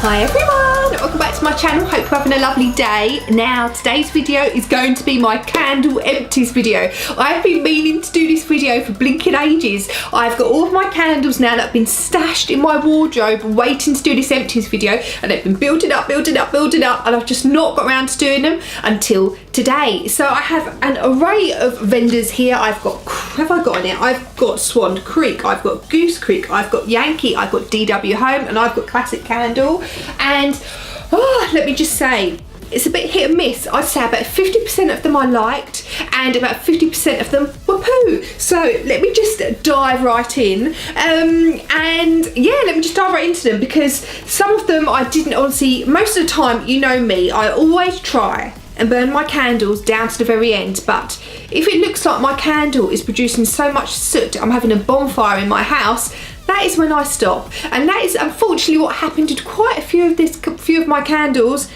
Hi everyone, welcome back to my channel. Hope you're having a lovely day. Now today's video is going to be my candle empties video. I've been meaning to do this video for blinking ages. I've got all of my candles now that have been stashed in my wardrobe waiting to do this empties video, and they've been building up, and I've just not got around to doing them until today. So I have an array of vendors here. I've got, have I got on it? I've got Swan Creek, I've got Goose Creek, I've got Yankee, I've got DW Home, and I've got Classic Candle. And let me just say, it's a bit hit and miss. I'd say about 50% of them I liked and about 50% of them were poo. So let me just dive right in. And yeah, let me just dive right into them, because some of them I didn't honestly, most of the time, you know me, I always try and burn my candles down to the very end. But if it looks like my candle is producing so much soot, I'm having a bonfire in my house, that is when I stop. And that is unfortunately what happened to quite a few of my candles,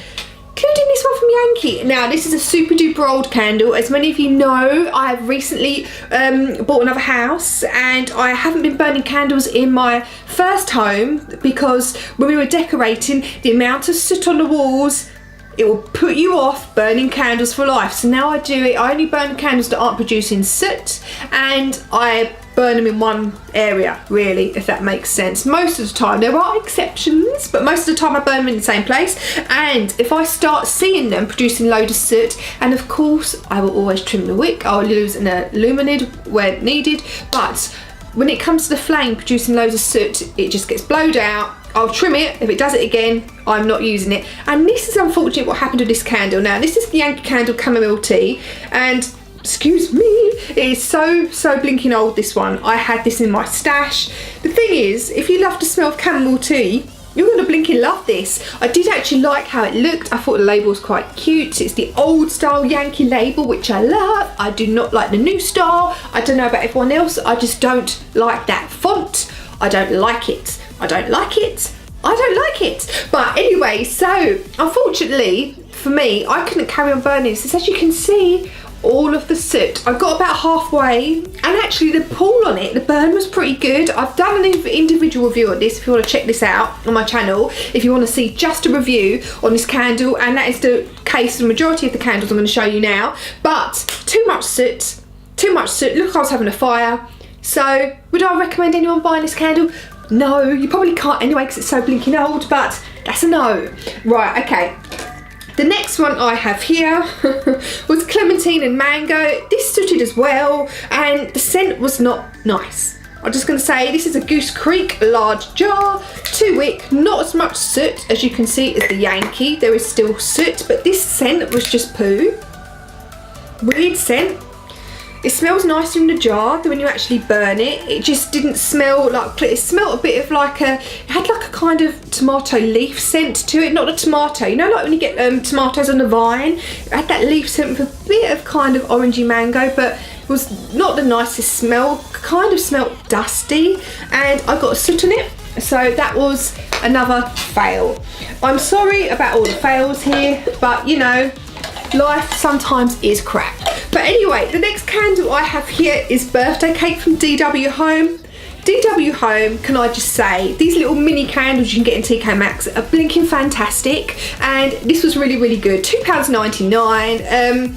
including this one from Yankee. Now this is a super duper old candle. As many of you know, I've recently bought another house, and I haven't been burning candles in my first home because when we were decorating, the amount of soot on the walls, it will put you off burning candles for life. So now I do it. I only burn candles that aren't producing soot, and I burn them in one area, really, if that makes sense. Most of the time, there are exceptions, but most of the time I burn them in the same place. And if I start seeing them producing loads of soot, and of course I will always trim the wick, I'll use an illuminated where needed, but when it comes to the flame producing loads of soot, it just gets blowed out. I'll trim it. If it does it again, I'm not using it. And this is unfortunate what happened to this candle. Now this is the Yankee Candle Chamomile Tea, and excuse me, it is so blinking old, this one. I had this in my stash. The thing is, if you love the smell of chamomile tea, you're gonna blinking love this. I did actually like how it looked. I thought the label was quite cute. It's the old style Yankee label, which I love. I do not like the new style. I don't know about everyone else, I just don't like that font. I don't like it. I don't like it. I don't like it. But anyway, so unfortunately for me, I couldn't carry on burning this. As you can see, all of the soot, I got about halfway, and actually the pull on it, the burn was pretty good. I've done an individual review on this if you want to check this out on my channel, if you want to see just a review on this candle, and that is the case for the majority of the candles I'm going to show you now. But too much soot, look, I was having a fire. So would I recommend anyone buying this candle? No, you probably can't anyway because it's so blinking old, but that's a no. Right, okay. The next one I have here was Clementine and Mango. This sooted as well, and the scent was not nice. I'm just going to say this is a Goose Creek large jar, 2 wick, not as much soot as you can see as the Yankee. There is still soot, but this scent was just poo. Weird scent. It smells nicer in the jar than when you actually burn it. It just didn't smell like, it smelled a bit of like it had like a kind of tomato leaf scent to it, not a tomato. You know, like when you get tomatoes on the vine, it had that leaf scent with a bit of kind of orangey mango, but it was not the nicest smell, kind of smelled dusty, and I got a soot on it. So that was another fail. I'm sorry about all the fails here, but you know, life sometimes is crap. But anyway, the next candle I have here is Birthday Cake from DW Home. DW Home, can I just say, these little mini candles you can get in TK Maxx are blinking fantastic, and this was really good. £2.99.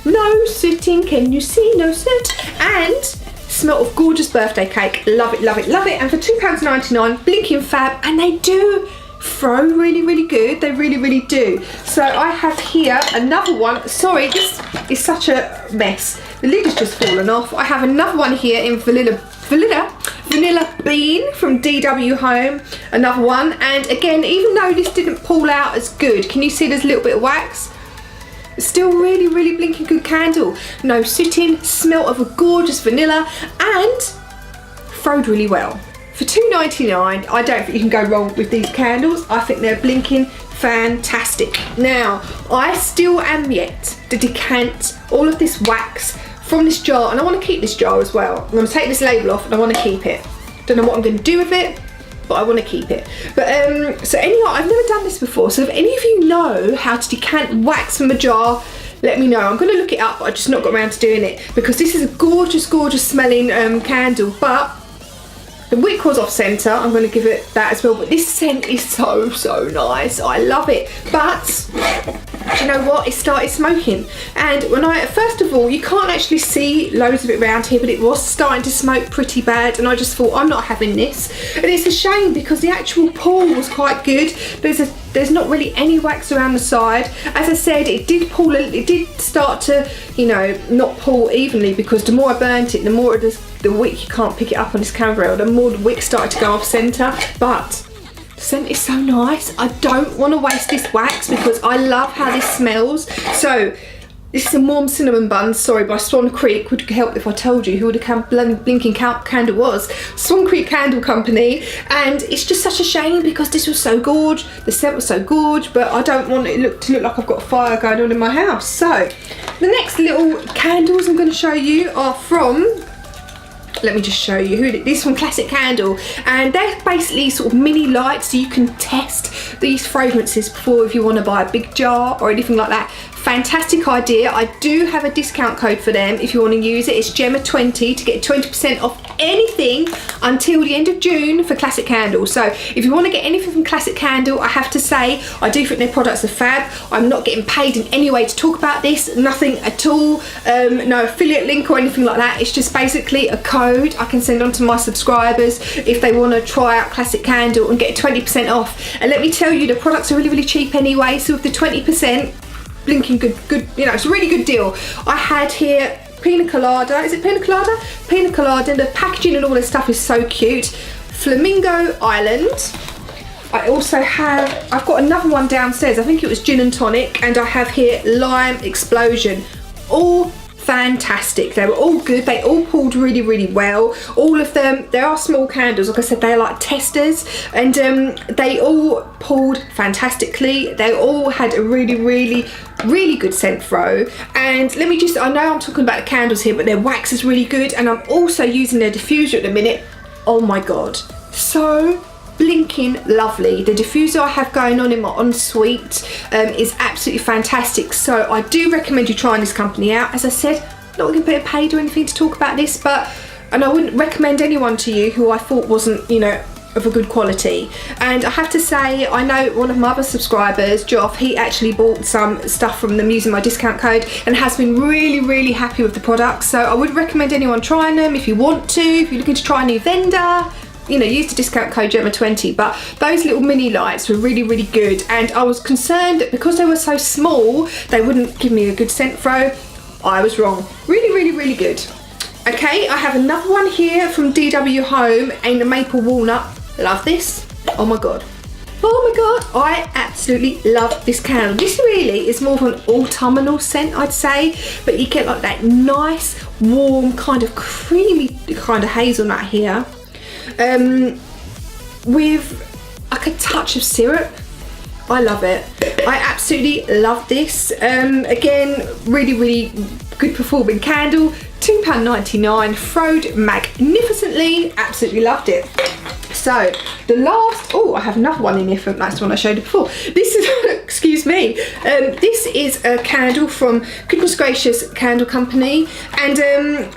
No sooting, can you see? No soot. And smell of gorgeous birthday cake. Love it. And for £2.99, blinking fab, and they do throw really good. They really do. So I have here another one. Sorry, this is such a mess. The lid has just fallen off. I have another one here in vanilla bean from DW Home. Another one, and again, even though this didn't pull out as good, can you see there's a little bit of wax? Still really blinking good candle. No sooting, smell of a gorgeous vanilla, and throwed really well. For £2.99, I don't think you can go wrong with these candles. I think they're blinking fantastic. Now, I still am yet to decant all of this wax from this jar, and I want to keep this jar as well. I'm going to take this label off and I want to keep it. Don't know what I'm going to do with it. but I want to keep it. But so anyway, I've never done this before, so if any of you know how to decant wax from a jar, let me know. I'm going to look it up, but I've just not got around to doing it, because this is a gorgeous, gorgeous smelling candle, but the wick was off centre. I'm going to give it that as well, but this scent is so, so nice. I love it. But do you know what? It started smoking, and when first of all, you can't actually see loads of it around here, but it was starting to smoke pretty bad, and I just thought, I'm not having this. And it's a shame, because the actual pull was quite good. There's not really any wax around the side. As I said, it did pull. It did start to, you know, not pull evenly, because the more I burnt it, the more the wick, you can't pick it up on this camera, the more the wick started to go off centre. But the scent is so nice. I don't want to waste this wax, because I love how this smells. So this is a warm cinnamon bun, sorry, by Swan Creek. Would help if I told you who the blinking candle was. Swan Creek Candle Company, and it's just such a shame, because this was so gorge, the scent was so gorge, but I don't want it to look like I've got a fire going on in my house. So the next little candles I'm going to show you are from, let me just show you who this from Classic Candle, and they're basically sort of mini lights, so you can test these fragrances before, if you want to buy a big jar or anything like that. Fantastic idea. I do have a discount code for them if you want to use it. It's Gemma20 to get 20% off anything until the end of June for Classic Candle. So if you want to get anything from Classic Candle, I have to say, I do think their products are fab. I'm not getting paid in any way to talk about this, nothing at all, no affiliate link or anything like that. It's just basically a code I can send on to my subscribers if they want to try out Classic Candle and get 20% off. And let me tell you, the products are really, really cheap anyway, so with the 20%, blinking good, you know, it's a really good deal. I had here Pina Colada, is it Pina Colada? Pina Colada, the packaging and all this stuff is so cute. Flamingo Island. I also have, I've got another one downstairs, I think it was Gin and Tonic, and I have here Lime Explosion. All fantastic. They were all good. They all pulled really, really well. All of them, they are small candles. Like I said, they're like testers, and they all pulled fantastically. They all had a really, really, really good scent throw. And let me just, I know I'm talking about the candles here, but their wax is really good, and I'm also using their diffuser at the minute. Oh my God, so blinking lovely. The diffuser I have going on in my ensuite is absolutely fantastic, so I do recommend you trying this company out. As I said, not going to get paid or anything to talk about this, and I wouldn't recommend anyone to you who I thought wasn't, you know, of a good quality. And I have to say, I know one of my other subscribers, Joff, he actually bought some stuff from them using my discount code and has been really, really happy with the products. So I would recommend anyone trying them if you want to, if you're looking to try a new vendor, you know, use the discount code Gemma20. But those little mini lights were really, really good, and I was concerned that because they were so small they wouldn't give me a good scent throw. I was wrong. Really, really, really good. Okay, I have another one here from DW Home in the Maple Walnut. Love this. Oh my God. Oh my God, I absolutely love this candle. This really is more of an autumnal scent, I'd say, but you get like that nice, warm, kind of creamy kind of hazelnut here, with like a touch of syrup. I love it. I absolutely love this. Again, really, really good performing candle. £2.99, throwed magnificently. Absolutely loved it. So the last, oh, I have another one in here from that's the one I showed you before. This is, excuse me, this is a candle from Goodness Gracious Candle Company, and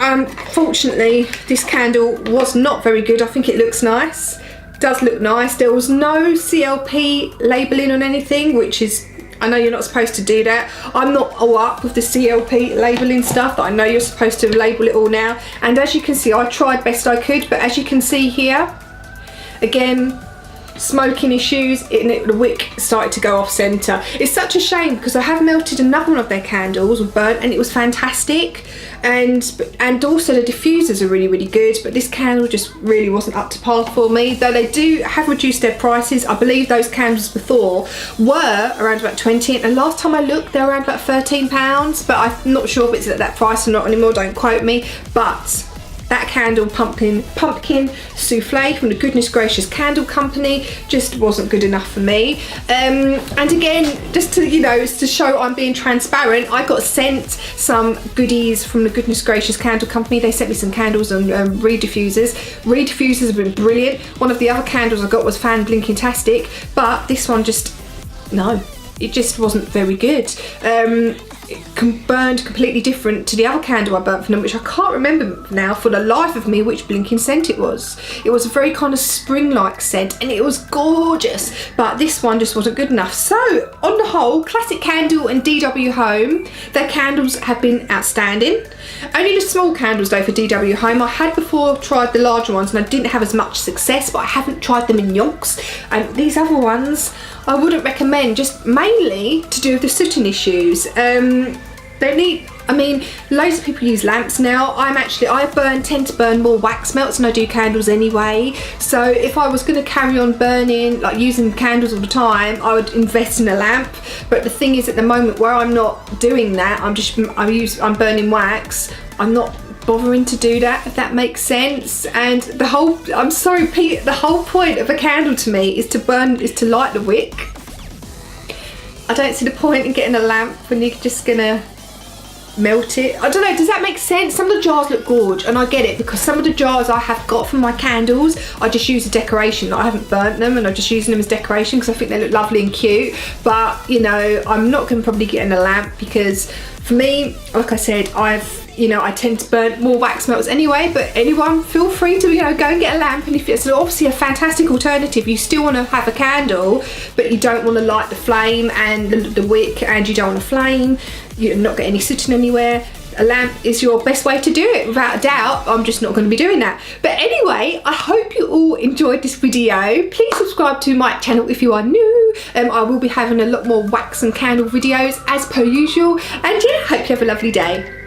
unfortunately this candle was not very good. I think it looks nice, does look nice. There was no CLP labelling on anything, which is, I know you're not supposed to do that. I'm not all up with the CLP labelling stuff, but I know you're supposed to label it all now. And as you can see, I tried best I could, but as you can see here, again, smoking issues, the wick started to go off centre. It's such a shame because I have melted another one of their candles, or burnt, and it was fantastic. And also the diffusers are really, really good, but this candle just really wasn't up to par for me. Though they do have reduced their prices. I believe those candles before were around about 20, and last time I looked they were around about £13, but I'm not sure if it's at that price or not anymore, don't quote me. But that candle, pumpkin souffle from the Goodness Gracious Candle Company, just wasn't good enough for me. And again, just to, you know, to show I'm being transparent, I got sent some goodies from the Goodness Gracious Candle Company. They sent me some candles and reed diffusers. Reed diffusers have been brilliant. One of the other candles I got was Fan Blinking-tastic, but this one just, no, it just wasn't very good. It burned completely different to the other candle I burnt from them, which I can't remember now for the life of me which blinking scent it was. It was a very kind of spring-like scent and it was gorgeous, but this one just wasn't good enough. So on the whole, Classic Candle and DW Home, their candles have been outstanding. Only the small candles though for DW Home. I had before tried the larger ones and I didn't have as much success, but I haven't tried them in yonks. And these other ones I wouldn't recommend, just mainly to do with the sooting issues. They need, I mean, loads of people use lamps now. I tend to burn more wax melts than I do candles anyway. So if I was going to carry on burning, like using candles all the time, I would invest in a lamp. But the thing is, at the moment where I'm not doing that, I'm burning wax. I'm not bothering to do that, if that makes sense. And the whole, I'm sorry Pete, the whole point of a candle to me is to light the wick. I don't see the point in getting a lamp when you're just gonna melt it. I don't know, does that make sense? Some of the jars look gorgeous and I get it, because some of the jars I have got from my candles I just use as decoration. I haven't burnt them and I'm just using them as decoration because I think they look lovely and cute. But you know, I'm not going to probably get in a lamp, because for me, like I said, I tend to burn more wax melts anyway. But anyone, feel free to, you know, go and get a lamp. And if it's obviously a fantastic alternative, you still want to have a candle but you don't want to light the flame and the wick, and you don't want a flame, you're not getting any sooting anywhere, a lamp is your best way to do it, without a doubt. I'm just not going to be doing that. But anyway, I hope you all enjoyed this video. Please subscribe to my channel if you are new. I will be having a lot more wax and candle videos as per usual. And yeah, hope you have a lovely day.